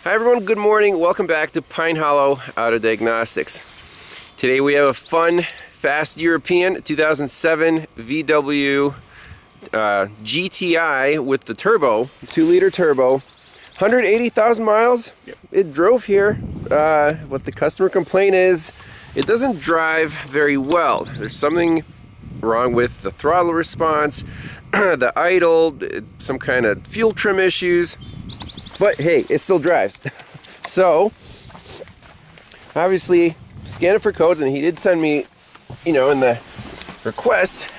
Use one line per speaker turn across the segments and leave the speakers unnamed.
Hi everyone, good morning. Welcome back to Pine Hollow Auto Diagnostics. Today we have a fun, fast European 2007 VW GTI with the turbo, 2-liter turbo, 180,000 miles. It drove here. What the customer complaint is, it doesn't drive very well. There's something wrong with the throttle response, the idle, some kind of fuel trim issues. But hey, it still drives. So, obviously, scan it for codes, and he did send me, in the request,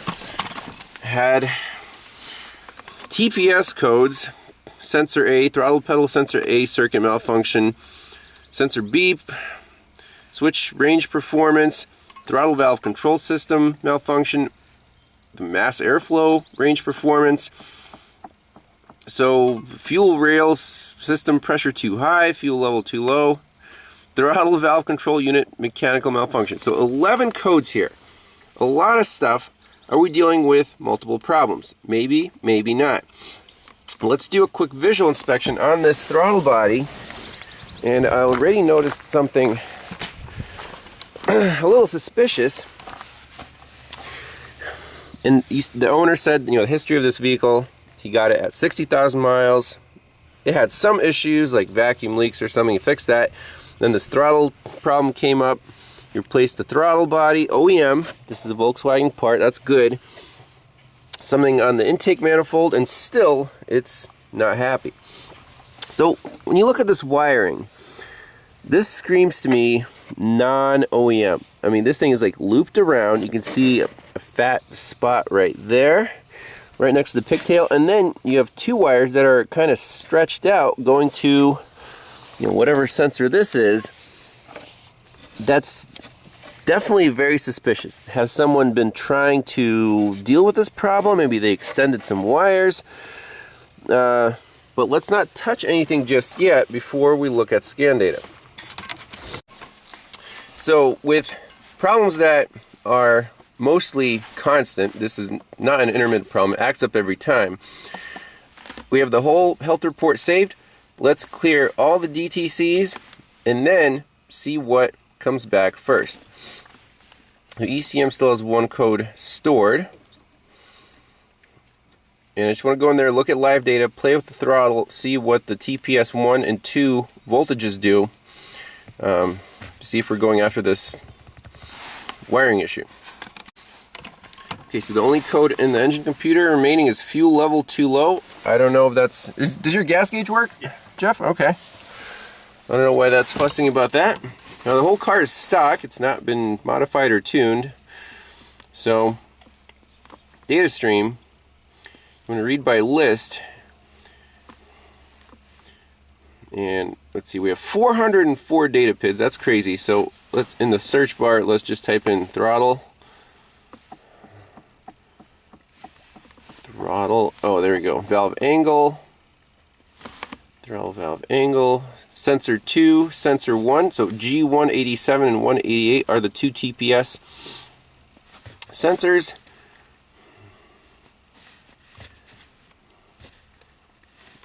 had TPS codes, sensor A, throttle pedal sensor A, circuit malfunction, sensor beep, switch range performance, throttle valve control system malfunction, the mass airflow range performance. So, fuel rails system pressure too high, fuel level too low, throttle valve control unit mechanical malfunction. So 11 codes here. A lot of stuff. Are we dealing with multiple problems? Maybe, maybe not. Let's do a quick visual inspection on this throttle body. And I already noticed something a little suspicious. And the owner said, the history of this vehicle, he got it at 60,000 miles. It had some issues like vacuum leaks or something. He fixed that. Then this throttle problem came up. He replaced the throttle body, OEM. This is a Volkswagen part, that's good. Something on the intake manifold, and still it's not happy. So when you look at this wiring, this screams to me non-OEM. I mean, this thing is like looped around. You can see a fat spot right there, right next to the pigtail, and then you have two wires that are kind of stretched out going to whatever sensor this is. That's definitely very suspicious. Has someone been trying to deal with this problem? Maybe they extended some wires, but let's not touch anything just yet before we look at scan data. So with problems that are mostly constant, this is not an intermittent problem, it acts up every time. We have the whole health report saved. Let's clear all the DTCs and then see what comes back first. The ECM still has one code stored. And I just want to go in there, look at live data, play with the throttle, see what the TPS 1 and 2 voltages do. See if we're going after this wiring issue. Okay, so the only code in the engine computer remaining is fuel level too low. I don't know if that's... Does your gas gauge work, Jeff? Okay. I don't know why that's fussing about that. Now the whole car is stock. It's not been modified or tuned. So, data stream. I'm going to read by list. And let's see, we have 404 data PIDs. That's crazy. So let's, in the search bar, let's just type in throttle. Throttle, oh there we go, valve angle, throttle valve angle, sensor 2, sensor 1, so G187 and 188 are the two TPS sensors.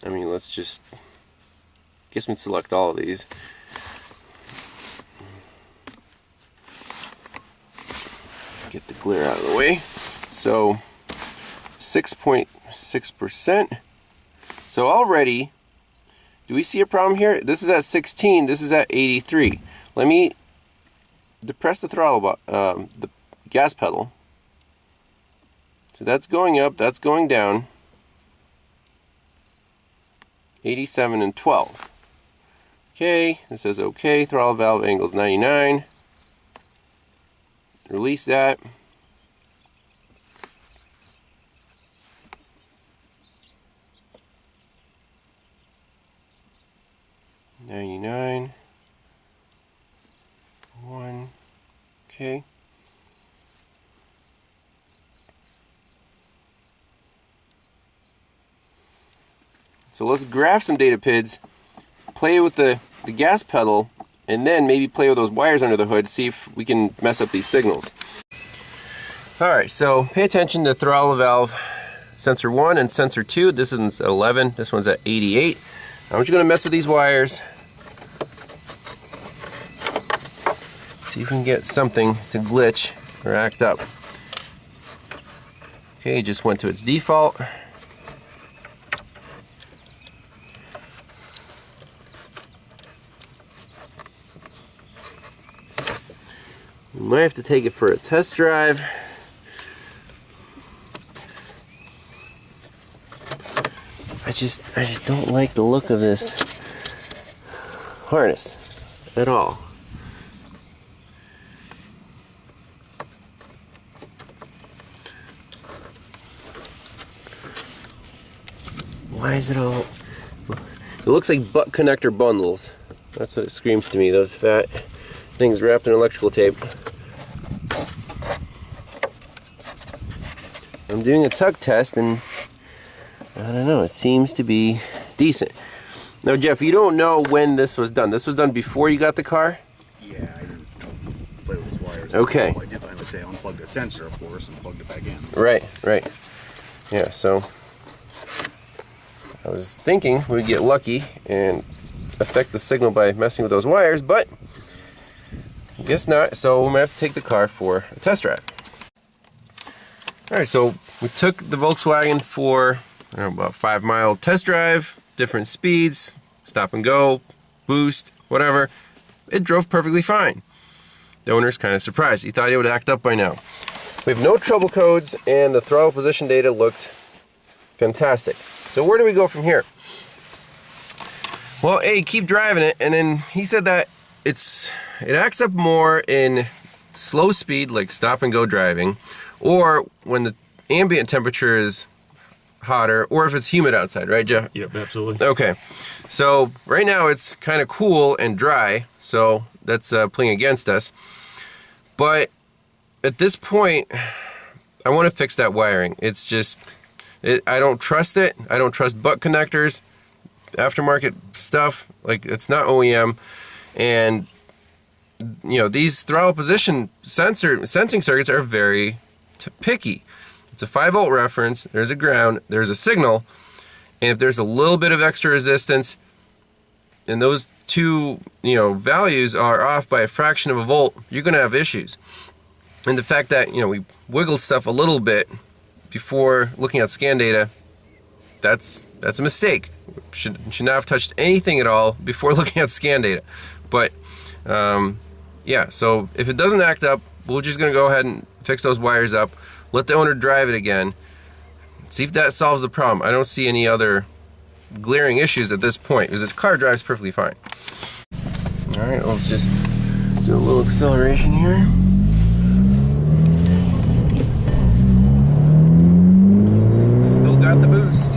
I mean, let's just, guess we can select all of these. Get the glare out of the way. So 6.6%. So already, do we see a problem here? This is at 16, this is at 83. Let me depress the throttle, the gas pedal. So that's going up, that's going down. 87 and 12. Okay, it says okay, throttle valve angle is 99. Release that. Okay. So let's graph some data PIDs, play with the gas pedal, and then maybe play with those wires under the hood, see if we can mess up these signals. Alright, so pay attention to throttle valve sensor 1 and sensor 2. This one's at 11, this one's at 88. I'm just going to mess with these wires, see if we can get something to glitch or act up. Okay, it just went to its default. We might have to take it for a test drive. I just don't like the look of this harness at all. Why is it all... It looks like butt connector bundles. That's what it screams to me, those fat things wrapped in electrical tape. I'm doing a tug test and I don't know, it seems to be decent. Now Jeff, you don't know when this was done. This was done before you got the car?
Yeah, I didn't play with those wires.
Okay.
I did, I would say, unplug the sensor, of course, and plugged it back in.
Right, right. Yeah, so I was thinking we'd get lucky and affect the signal by messing with those wires, but I guess not, so we might have to take the car for a test drive. Alright, so we took the Volkswagen for about a 5-mile test drive, different speeds, stop and go, boost, whatever. It drove perfectly fine. The owner's kind of surprised. He thought it would act up by now. We have no trouble codes and the throttle position data looked fantastic. So where do we go from here? Well, A, keep driving it, and then he said that it acts up more in slow speed, like stop and go driving, or when the ambient temperature is hotter, or if it's humid outside, right, Jeff?
Yep, absolutely.
Okay, so right now it's kind of cool and dry, so that's playing against us. But at this point, I want to fix that wiring. It's just, I don't trust it. I don't trust butt connectors, aftermarket stuff. Like, it's not OEM, and you know, these throttle position sensing circuits are very picky. It's a 5-volt reference, there's a ground, there's a signal, and if there's a little bit of extra resistance and those two, you know, values are off by a fraction of a volt, you're going to have issues. And the fact that, you know, we wiggled stuff a little bit before looking at scan data, that's a mistake. Should not have touched anything at all before looking at scan data. But yeah, so if it doesn't act up, we're just going to go ahead and fix those wires up, let the owner drive it again, see if that solves the problem. I don't see any other glaring issues at this point, because the car drives perfectly fine. Alright, let's just do a little acceleration here. Still got the boost.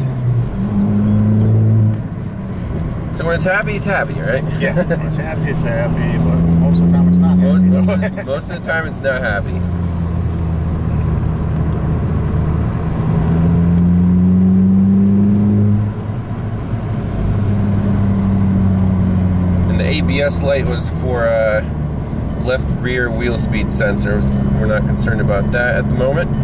So when it's happy, right?
Yeah, when it's happy, but most of the time it's not happy.
Most of the time it's not happy. And the ABS light was for left rear wheel speed sensors. We're not concerned about that at the moment.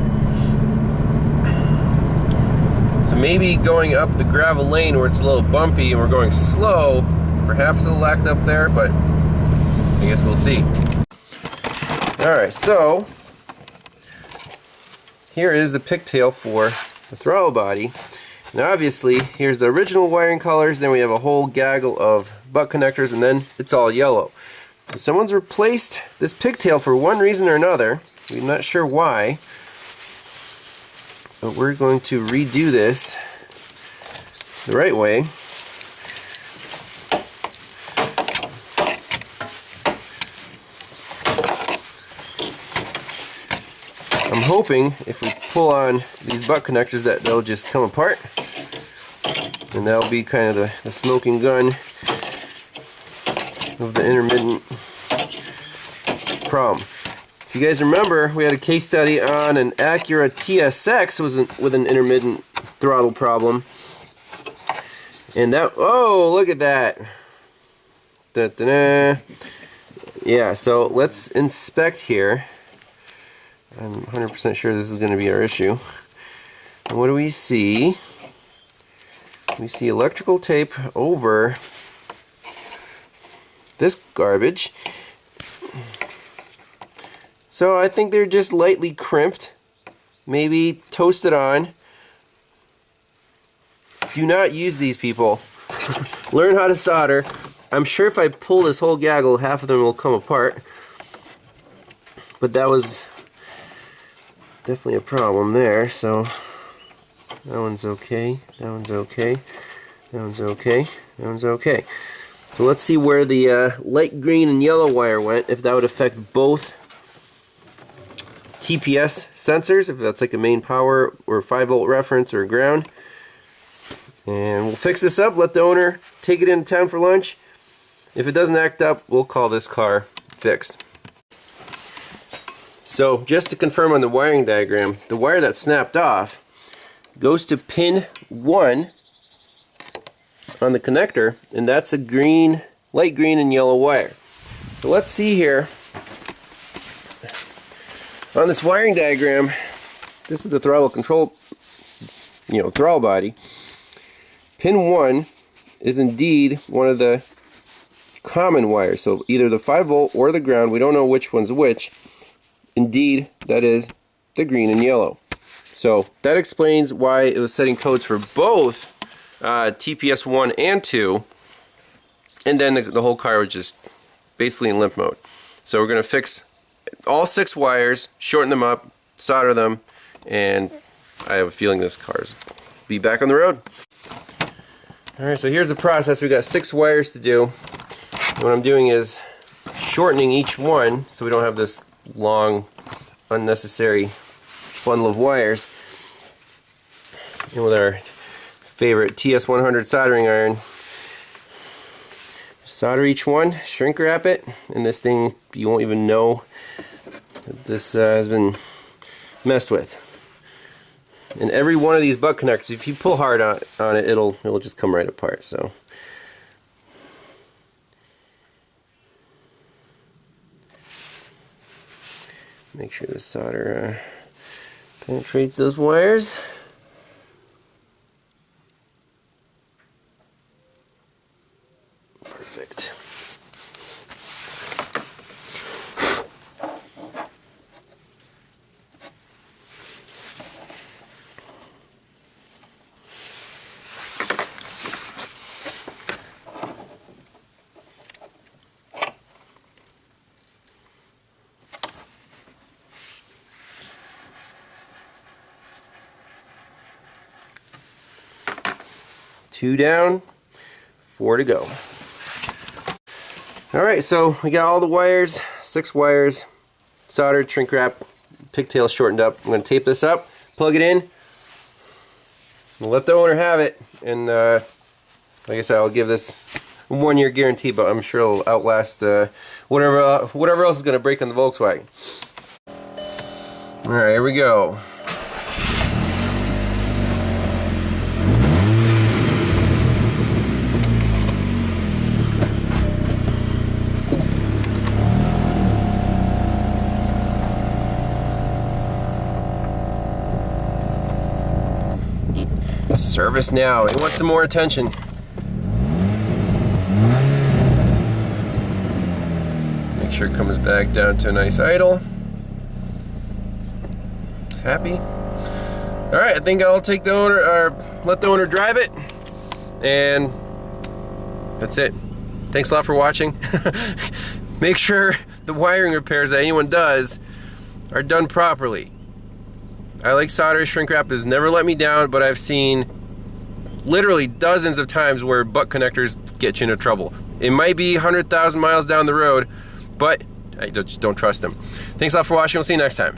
So maybe going up the gravel lane where it's a little bumpy and we're going slow, perhaps it'll act up there, but I guess we'll see. Alright, so here is the pigtail for the throttle body. Now obviously, here's the original wiring colors, then we have a whole gaggle of butt connectors, and then it's all yellow. So someone's replaced this pigtail for one reason or another. We're not sure why. But we're going to redo this the right way. I'm hoping if we pull on these butt connectors that they'll just come apart, and that'll be kind of the smoking gun of the intermittent problem. If you guys remember, we had a case study on an Acura TSX with an intermittent throttle problem, and that, oh, look at that. Da-da-da. Yeah, so let's inspect here. I'm 100% sure this is going to be our issue. And what do we see? We see electrical tape over this garbage. So I think they're just lightly crimped, maybe toasted on. Do not use these, people. Learn how to solder. I'm sure if I pull this whole gaggle, half of them will come apart. But that was definitely a problem there, so that one's okay, that one's okay, that one's okay, that one's okay. So let's see where the light green and yellow wire went, if that would affect both TPS sensors, if that's like a main power or 5-volt reference or ground. And we'll fix this up, let the owner take it into town for lunch. If it doesn't act up, we'll call this car fixed. So just to confirm on the wiring diagram, the wire that snapped off goes to pin 1 on the connector, and that's a green, light green and yellow wire. So let's see here. On this wiring diagram, this is the throttle control, throttle body. Pin 1 is indeed one of the common wires, so either the 5-volt or the ground, we don't know which one's which. Indeed, that is the green and yellow. So that explains why it was setting codes for both TPS 1 and 2, and then the whole car was just basically in limp mode. So we're going to fix all 6 wires, shorten them up, solder them, and I have a feeling this car's be back on the road. Alright, so here's the process. We've got 6 wires to do. What I'm doing is shortening each one so we don't have this long, unnecessary bundle of wires. And with our favorite TS100 soldering iron, solder each one, shrink wrap it, and this thing, you won't even know that this has been messed with. And every one of these butt connectors, if you pull hard on it, it'll just come right apart. So make sure the solder penetrates those wires. Perfect. Two down, 4 to go. Alright, so we got all the wires, 6 wires, soldered, shrink wrap, pigtail shortened up. I'm going to tape this up, plug it in, we'll let the owner have it, and like I said, I'll give this a 1-year guarantee, but I'm sure it'll outlast whatever else is going to break on the Volkswagen. Alright, here we go. Service now. He wants some more attention. Make sure it comes back down to a nice idle. It's happy. Alright, I think I'll take the owner, or let the owner drive it. And that's it. Thanks a lot for watching. Make sure the wiring repairs that anyone does are done properly. I like solder, shrink wrap has never let me down, but I've seen literally dozens of times where butt connectors get you into trouble. It might be 100,000 miles down the road, but I just don't trust them. Thanks a lot for watching. We'll see you next time.